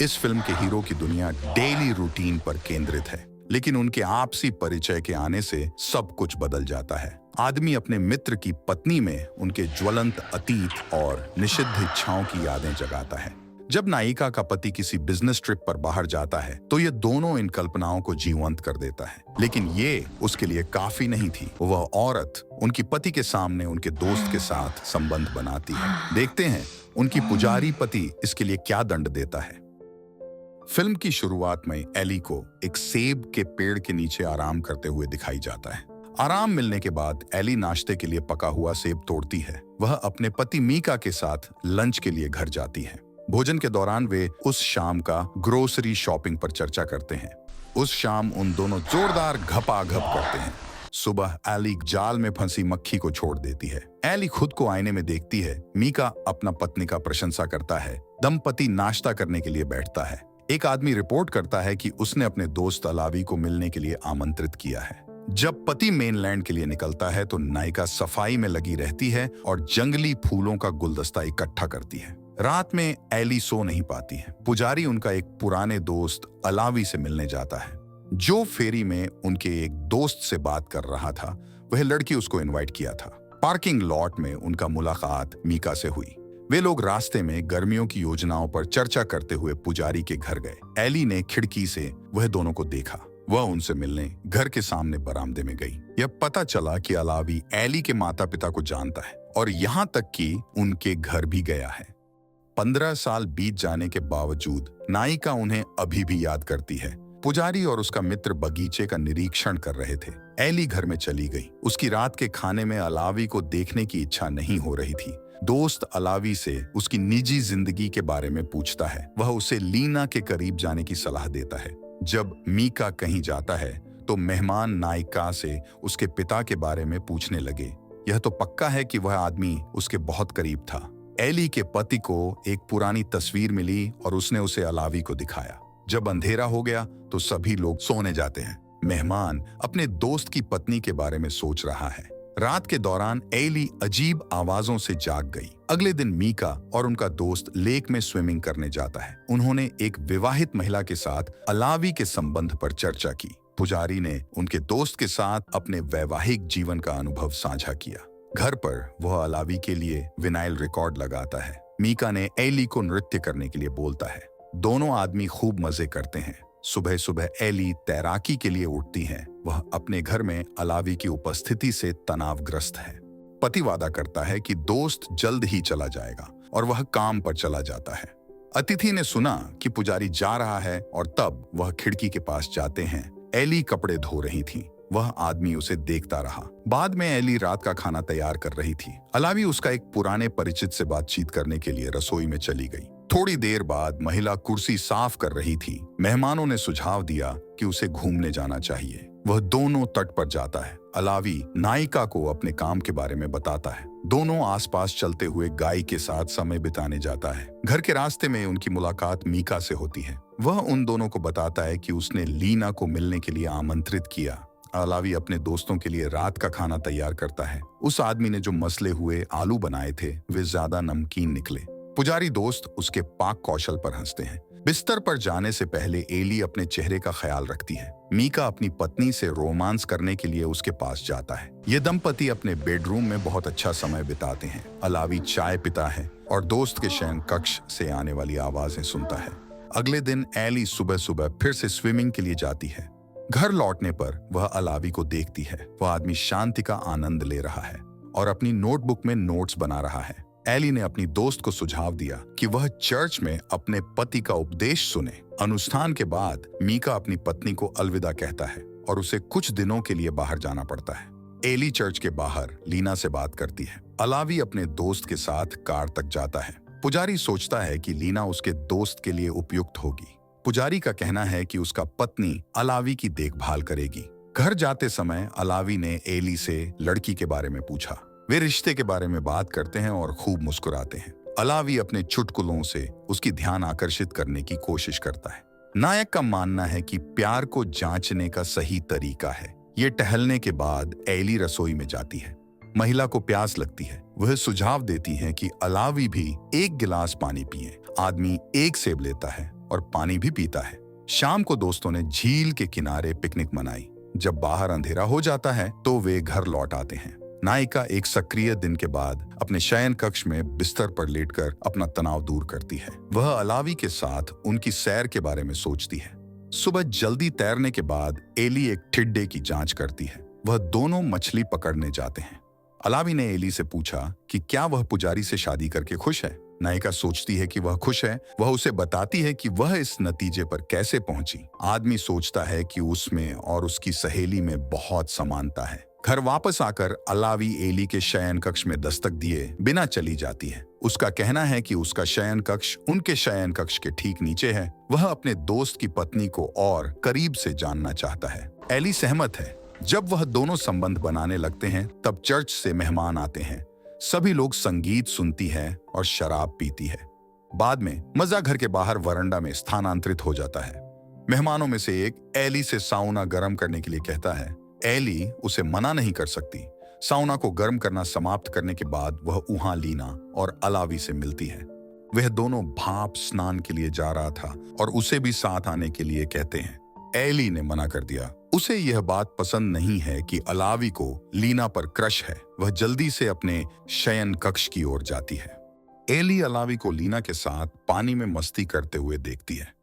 इस फिल्म के हीरो की दुनिया डेली रूटीन पर केंद्रित है, लेकिन उनके आपसी परिचय के आने से सब कुछ बदल जाता है। आदमी अपने मित्र की पत्नी में उनके ज्वलंत अतीत और निषिद्ध इच्छाओं की यादें जगाता है। जब नायिका का पति किसी बिजनेस ट्रिप पर बाहर जाता है तो ये दोनों इन कल्पनाओं को जीवंत कर देता है, लेकिन ये उसके लिए काफी नहीं थी। वह औरत उनकी पति के सामने उनके दोस्त के साथ संबंध बनाती है। देखते हैं उनकी पुजारी पति इसके लिए क्या दंड देता है। फिल्म की शुरुआत में एली को एक सेब के पेड़ के नीचे आराम करते हुए दिखाई जाता है। आराम मिलने के बाद एली नाश्ते के लिए पका हुआ सेब तोड़ती है। वह अपने पति मीका के साथ लंच के लिए घर जाती है। भोजन के दौरान वे उस शाम का ग्रोसरी शॉपिंग पर चर्चा करते हैं। उस शाम उन दोनों जोरदार घपाघप करते हैं। सुबह एली जाल में फंसी मक्खी को छोड़ देती है। एली खुद को आईने में देखती है। मीका अपना पत्नी का प्रशंसा करता है। दंपति नाश्ता करने के लिए बैठता है। एक आदमी रिपोर्ट करता है कि उसने अपने दोस्त अलावी को मिलने के लिए आमंत्रित किया है। जब पति मेनलैंड के लिए निकलता है तो नायिका सफाई में लगी रहती है और जंगली फूलों का गुलदस्ता इकट्ठा करती है। रात में एली सो नहीं पाती है। पुजारी उनका एक पुराने दोस्त अलावी से मिलने जाता है, जो फेरी में उनके एक दोस्त से बात कर रहा था। वह लड़की उसको इनवाइट किया था। पार्किंग लॉट में उनका मुलाकात मीका से हुई। वे लोग रास्ते में गर्मियों की योजनाओं पर चर्चा करते हुए पुजारी के घर गए। एली ने खिड़की से वह दोनों को देखा। वह उनसे मिलने घर के सामने बरामदे में गई। यह पता चला कि अलावी एली के माता पिता को जानता है और यहाँ तक कि उनके घर भी गया है। 15 साल बीत जाने के बावजूद नायिका उन्हें अभी भी याद करती है। पुजारी और उसका मित्र बगीचे का निरीक्षण कर रहे थे। एली घर में चली गई। उसकी रात के खाने में अलावी को देखने की इच्छा नहीं हो रही थी। दोस्त अलावी से उसकी निजी जिंदगी के बारे में पूछता है। वह उसे लीना के करीब जाने की सलाह देता है। जब मीका कहीं जाता है तो मेहमान नायिका से उसके पिता के बारे में पूछने लगे। यह तो पक्का है कि वह आदमी उसके बहुत करीब था। एली के पति को एक पुरानी तस्वीर मिली और उसने उसे अलावी को दिखाया। जब अंधेरा हो गया तो सभी लोग सोने जाते हैं। मेहमान अपने दोस्त की पत्नी के बारे में सोच रहा है। रात के दौरान एली अजीब आवाजों से जाग गई। अगले दिन मीका और उनका दोस्त लेक में स्विमिंग करने जाता है। उन्होंने एक विवाहित महिला के साथ अलावी के संबंध पर चर्चा की। पुजारी ने उनके दोस्त के साथ अपने वैवाहिक जीवन का अनुभव साझा किया। घर पर वह अलावी के लिए विनाइल रिकॉर्ड लगाता है। मीका ने एली को नृत्य करने के लिए बोलता है। दोनों आदमी खूब मजे करते हैं। सुबह सुबह एली तैराकी के लिए उठती है। वह अपने घर में अलावी की उपस्थिति से तनावग्रस्त है। पति वादा करता है कि दोस्त जल्द ही चला जाएगा और वह काम पर चला जाता है। अतिथि ने सुना कि पुजारी जा रहा है और तब वह खिड़की के पास जाते हैं। एली कपड़े धो रही थी। वह आदमी उसे देखता रहा। बाद में एली रात का खाना तैयार कर रही थी। अलावी उसका एक पुराने परिचित से बातचीत करने के लिए रसोई में चली गई। थोड़ी देर बाद महिला कुर्सी साफ कर रही थी। मेहमानों ने सुझाव दिया कि उसे घूमने जाना चाहिए। वह दोनों तट पर जाता है। अलावी नायिका को अपने काम के बारे में बताता है। दोनों आसपास चलते हुए गाय के साथ समय बिताने जाता है। घर के रास्ते में उनकी मुलाकात मीका से होती है। वह उन दोनों को बताता है कि उसने लीना को मिलने के लिए आमंत्रित किया। अलावी अपने दोस्तों के लिए रात का खाना तैयार करता है। उस आदमी ने जो मसले हुए आलू बनाए थे वे ज्यादा नमकीन निकले। पुजारी दोस्त उसके पाक कौशल पर हंसते हैं। बिस्तर पर जाने से पहले एली अपने चेहरे का ख्याल रखती है। मीका अपनी पत्नी से रोमांस करने के लिए उसके पास जाता है। ये दंपति अपने बेडरूम में बहुत अच्छा समय बिताते हैं। अलावी चाय पीता है और दोस्त के शयन कक्ष से आने वाली आवाजें सुनता है। अगले दिन एली सुबह सुबह फिर से स्विमिंग के लिए जाती है। घर लौटने पर वह अलावी को देखती है। वह आदमी शांति का आनंद ले रहा है और अपनी नोटबुक में नोट्स बना रहा है। एली ने अपनी दोस्त को सुझाव दिया कि वह चर्च में अपने पति का उपदेश सुने। अनुष्ठान के बाद मीका अपनी पत्नी को अलविदा कहता है और उसे कुछ दिनों के लिए बाहर जाना पड़ता है। एली चर्च के बाहर लीना से बात करती है। अलावी अपने दोस्त के साथ कार तक जाता है। पुजारी सोचता है कि लीना उसके दोस्त के लिए उपयुक्त होगी। पुजारी का कहना है कि उसका पत्नी अलावी की देखभाल करेगी। घर जाते समय अलावी ने एली से लड़की के बारे में पूछा। वे रिश्ते के बारे में बात करते हैं और खूब मुस्कुराते हैं। अलावी अपने चुटकुलों से उसकी ध्यान आकर्षित करने की कोशिश करता है। नायक का मानना है कि प्यार को जांचने का सही तरीका है। ये टहलने के बाद एली रसोई में जाती है। महिला को प्यास लगती है। वह सुझाव देती है कि अलावी भी एक गिलास पानी पिए। आदमी एक सेब लेता है और पानी भी पीता है। शाम को दोस्तों ने झील के किनारे पिकनिक मनाई। जब बाहर अंधेरा हो जाता है तो वे घर लौट आते हैं। नायिका एक सक्रिय दिन के बाद अपने शयन कक्ष में बिस्तर पर लेटकर अपना तनाव दूर करती है। वह अलावी के साथ उनकी सैर के बारे में सोचती है। सुबह जल्दी तैरने के बाद एली एक टिड्डे की जांच करती है। वह दोनों मछली पकड़ने जाते हैं। अलावी ने एली से पूछा कि क्या वह पुजारी से शादी करके खुश है। नायिका सोचती है कि वह खुश है। वह उसे बताती है कि वह इस नतीजे पर कैसे पहुंची। आदमी सोचता है कि उसमें और उसकी सहेली में बहुत समानता है। घर वापस आकर अलावी एली के शयन कक्ष में दस्तक दिए बिना चली जाती है। उसका कहना है कि उसका शयन कक्ष उनके शयन कक्ष के ठीक नीचे है। वह अपने दोस्त की पत्नी को और करीब से जानना चाहता है। एली सहमत है। जब वह दोनों संबंध बनाने लगते हैं तब चर्च से मेहमान आते हैं। सभी लोग संगीत सुनती है और शराब पीती है। बाद में मजा घर के बाहर वरांडा में स्थानांतरित हो जाता है। मेहमानों में से एक एली से साउना गर्म करने के लिए कहता है। एली उसे मना नहीं कर सकती। साउना को गर्म करना समाप्त करने के बाद वह वहां लीना और अलावी से मिलती है। वह दोनों भाप स्नान के लिए जा रहा था और उसे भी साथ आने के लिए कहते हैं। एली ने मना कर दिया। उसे यह बात पसंद नहीं है कि अलावी को लीना पर क्रश है। वह जल्दी से अपने शयन कक्ष की ओर जाती है। एली अलावी को लीना के साथ पानी में मस्ती करते हुए देखती है।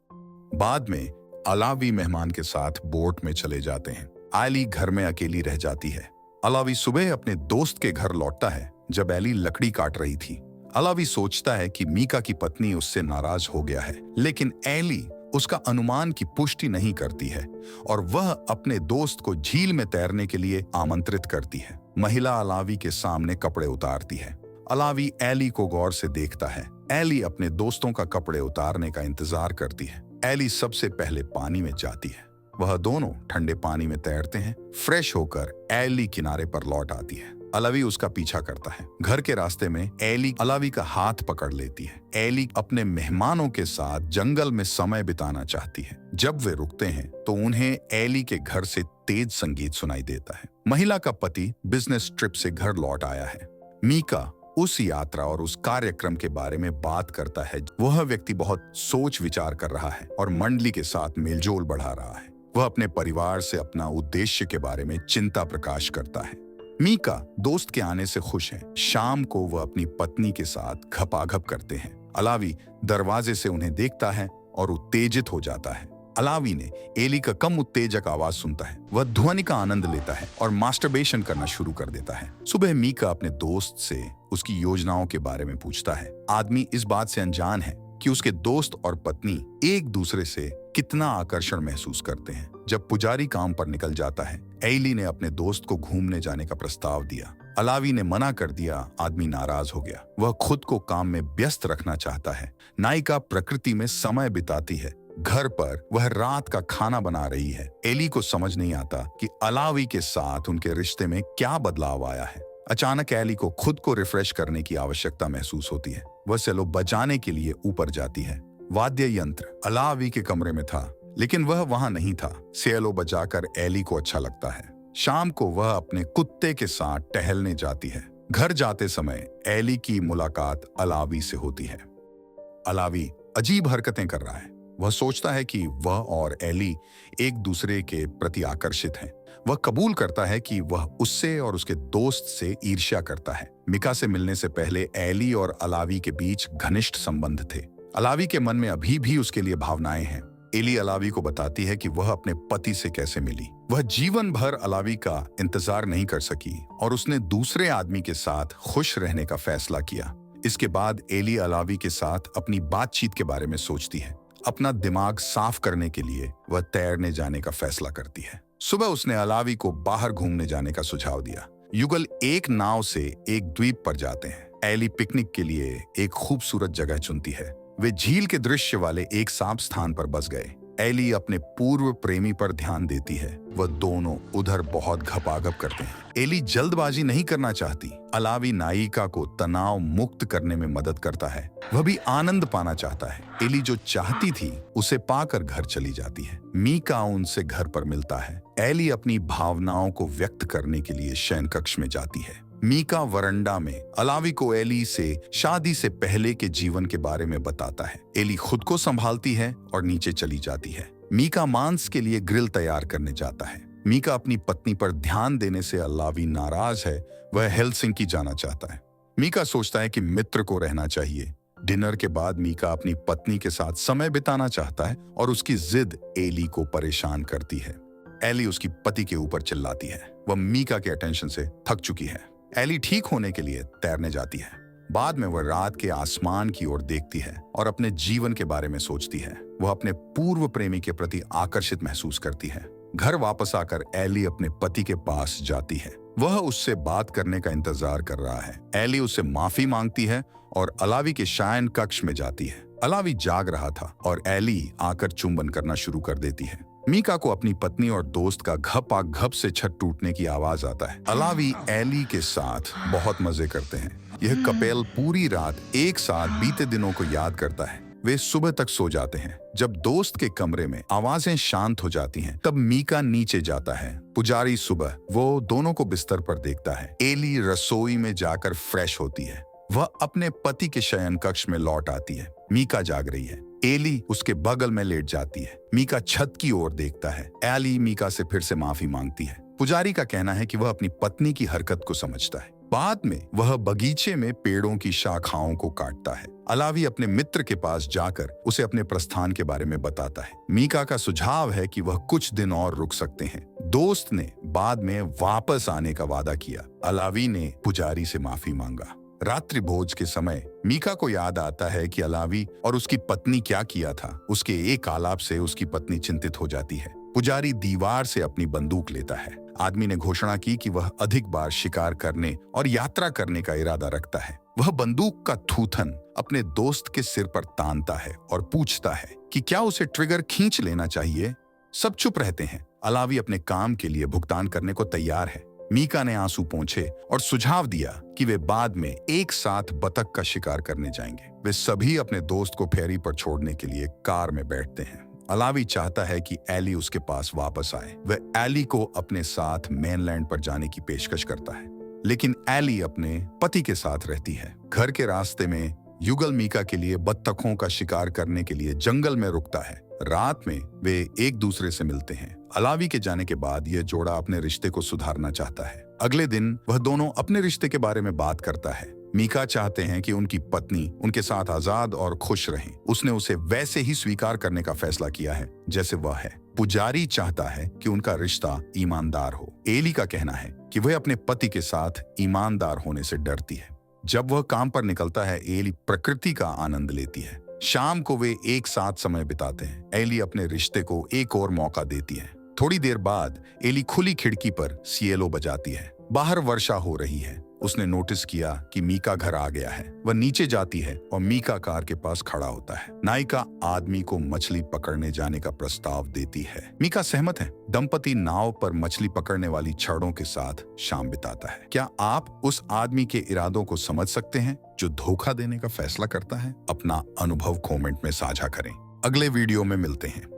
बाद में अलावी मेहमान के साथ बोट में चले जाते हैं। एली घर में अकेली रह जाती है। अलावी सुबह अपने दोस्त के घर लौटता है जब एली लकड़ी काट रही थी। अलावी सोचता है कि मीका की पत्नी उससे नाराज हो गया है, लेकिन एली उसका अनुमान की पुष्टि नहीं करती है और वह अपने दोस्त को झील में तैरने के लिए आमंत्रित करती है। महिला अलावी के सामने कपड़े उतारती है। अलावी एली को गौर से देखता है। एली अपने दोस्तों का कपड़े उतारने का इंतजार करती है। एली सबसे पहले पानी में जाती है। वह दोनों ठंडे पानी में तैरते हैं। फ्रेश होकर एली किनारे पर लौट आती है। अलावी उसका पीछा करता है। घर के रास्ते में एली अलावी का हाथ पकड़ लेती है। एली अपने मेहमानों के साथ जंगल में समय बिताना चाहती है। जब वे रुकते हैं तो उन्हें एली के घर से तेज संगीत सुनाई देता है। महिला का पति बिजनेस ट्रिप से घर लौट आया है। मीका उस यात्रा और उस कार्यक्रम के बारे में बात करता है। वह व्यक्ति बहुत सोच विचार कर रहा है और मंडली के साथ मेलजोल बढ़ा रहा है। वह अपने परिवार से अपना उद्देश्य के बारे में चिंता प्रकाश करता है। मीका दोस्त के आने से खुश है। शाम को वह अपनी पत्नी के साथ घपाघप करते हैं। अलावी दरवाजे से उन्हें देखता है और उत्तेजित हो जाता है। अलावी ने एली का कम उत्तेजक आवाज सुनता है। वह ध्वनि का आनंद लेता है और मास्टरबेशन करना शुरू कर देता है। सुबह मीका अपने दोस्त से उसकी योजनाओं के बारे में पूछता है। आदमी इस बात से अनजान है कि उसके दोस्त और पत्नी एक दूसरे से कितना आकर्षण महसूस करते हैं। जब पुजारी काम पर निकल जाता है, एली ने अपने दोस्त को घूमने जाने का प्रस्ताव दिया। अलावी ने मना कर दिया। आदमी नाराज हो गया। वह खुद को काम में व्यस्त रखना चाहता है। नायिका प्रकृति में समय बिताती है। घर पर वह रात का खाना बना रही है। एली को समझ नहीं आता कि अलावी के साथ उनके रिश्ते में क्या बदलाव आया है। अचानक एली को खुद को रिफ्रेश करने की आवश्यकता महसूस होती है। वह सेलो बजाने के लिए ऊपर जाती है। वाद्य यंत्र अलावी के कमरे में था, लेकिन वह वहां नहीं था। सेलो बजाकर एली को अच्छा लगता है। शाम को वह अपने कुत्ते के साथ टहलने जाती है। घर जाते समय एली की मुलाकात अलावी से होती है। अलावी अजीब हरकतें कर रहा है। वह सोचता है कि वह और एली एक दूसरे के प्रति आकर्षित हैं। वह कबूल करता है कि वह उससे और उसके दोस्त से ईर्ष्या करता है। मिका से मिलने से पहले एली और अलावी के बीच घनिष्ठ संबंध थे। अलावी के मन में अभी भी उसके लिए भावनाएं हैं। एली अलावी को बताती है कि वह अपने पति से कैसे मिली। वह जीवन भर अलावी का इंतजार नहीं कर सकी और उसने दूसरे आदमी के साथ खुश रहने का फैसला किया। इसके बाद एली अलावी के साथ अपनी बातचीत के बारे में सोचती है। अपना दिमाग साफ करने के लिए वह तैरने जाने का फैसला करती है। सुबह उसने अलावी को बाहर घूमने जाने का सुझाव दिया। युगल एक नाव से एक द्वीप पर जाते हैं। एली पिकनिक के लिए एक खूबसूरत जगह चुनती है। वे झील के दृश्य वाले एक साफ स्थान पर बस गए। एली अपने पूर्व प्रेमी पर ध्यान देती है। वह दोनों उधर बहुत घपाघप करते हैं। एली जल्दबाजी नहीं करना चाहती। अलावी नायिका को तनाव मुक्त करने में मदद करता है। वह भी आनंद पाना चाहता है। एली जो चाहती थी उसे पाकर घर चली जाती है। मीका उनसे घर पर मिलता है। एली अपनी भावनाओं को व्यक्त करने के लिए शयन कक्ष में जाती है। मीका वरंडा में अलावी को एली से शादी से पहले के जीवन के बारे में बताता है। एली खुद को संभालती है और नीचे चली जाती है। मीका मांस के लिए ग्रिल तैयार करने जाता है। मीका अपनी पत्नी पर ध्यान देने से अलावी नाराज है। वह हेलसिंकी जाना चाहता है। मीका सोचता है कि मित्र को रहना चाहिए। डिनर के बाद मीका अपनी पत्नी के साथ समय बिताना चाहता है और उसकी जिद एली को परेशान करती है। एली उसकी पति के ऊपर चिल्लाती है। वह मीका के अटेंशन से थक चुकी है। एली ठीक होने के लिए तैरने जाती है। बाद में वह रात के आसमान की ओर देखती है और अपने जीवन के बारे में सोचती है। वह अपने पूर्व प्रेमी के प्रति आकर्षित महसूस करती है। घर वापस आकर एली अपने पति के पास जाती है। वह उससे बात करने का इंतजार कर रहा है। एली उससे माफी मांगती है और अलावी के शयन कक्ष में जाती है। अलावी जाग रहा था और एली आकर चुंबन करना शुरू कर देती है। मीका को अपनी पत्नी और दोस्त का घप से छत टूटने की आवाज आता है। अलावी एली के साथ बहुत मजे करते हैं। यह कपेल पूरी रात एक साथ बीते दिनों को याद करता है। वे सुबह तक सो जाते हैं। जब दोस्त के कमरे में आवाजें शांत हो जाती हैं, तब मीका नीचे जाता है। पुजारी सुबह वो दोनों को बिस्तर पर देखता है। एली रसोई में जाकर फ्रेश होती है। वह अपने पति के शयन कक्ष में लौट आती है। मीका जाग रही है। एली उसके बगल में लेट जाती है। मीका छत की ओर देखता है। एली मीका से फिर से माफी मांगती है। पुजारी का कहना है कि वह अपनी पत्नी की हरकत को समझता है। बाद में वह बगीचे में पेड़ों की शाखाओं को काटता है। अलावी अपने मित्र के पास जाकर उसे अपने प्रस्थान के बारे में बताता है। मीका का सुझाव है कि वह कुछ दिन और रुक सकते हैं। दोस्त ने बाद में वापस आने का वादा किया। अलावी ने पुजारी से माफी मांगा। रात्रि भोज के समय मीका को याद आता है कि अलावी और उसकी पत्नी क्या किया था। उसके एक आलाप से उसकी पत्नी चिंतित हो जाती है। पुजारी दीवार से अपनी बंदूक लेता है। आदमी ने घोषणा की कि वह अधिक बार शिकार करने और यात्रा करने का इरादा रखता है। वह बंदूक का थूथन अपने दोस्त के सिर पर तानता है और पूछता है कि क्या उसे ट्रिगर खींच लेना चाहिए। सब चुप रहते हैं। अलावी अपने काम के लिए भुगतान करने को तैयार है। मीका ने आंसू पोंछे और सुझाव दिया कि वे बाद में एक साथ बतख का शिकार करने जाएंगे। वे सभी अपने दोस्त को फेरी पर छोड़ने के लिए कार में बैठते हैं। अलावी चाहता है कि एली उसके पास वापस आए। वह एली को अपने साथ मेनलैंड पर जाने की पेशकश करता है, लेकिन एली अपने पति के साथ रहती है। घर के रास्ते में युगल मीका के लिए बत्तखों का शिकार करने के लिए जंगल में रुकता है। रात में वे एक दूसरे से मिलते हैं। अलावी के जाने के बाद यह जोड़ा अपने रिश्ते को सुधारना चाहता है। अगले दिन वह दोनों अपने रिश्ते के बारे में बात करता है। मीका चाहते हैं कि उनकी पत्नी उनके साथ आजाद और खुश रहे। उसने उसे वैसे ही स्वीकार करने का फैसला किया है जैसे वह है। पुजारी चाहता है कि उनका रिश्ता ईमानदार हो। एली का कहना है कि वह अपने पति के साथ ईमानदार होने से डरती है। जब वह काम पर निकलता है, एली प्रकृति का आनंद लेती है। शाम को वे एक साथ समय बिताते हैं। एली अपने रिश्ते को एक और मौका देती है। थोड़ी देर बाद एली खुली खिड़की पर सिएलो बजाती है। बाहर वर्षा हो रही है। उसने नोटिस किया कि मीका घर आ गया है। वह नीचे जाती है और मीका कार के पास खड़ा होता है। नायिका आदमी को मछली पकड़ने जाने का प्रस्ताव देती है। मीका सहमत है। दंपति नाव पर मछली पकड़ने वाली छड़ों के साथ शाम बिताता है। क्या आप उस आदमी के इरादों को समझ सकते हैं जो धोखा देने का फैसला करता है? अपना अनुभव कमेंट में साझा करें। अगले वीडियो में मिलते हैं।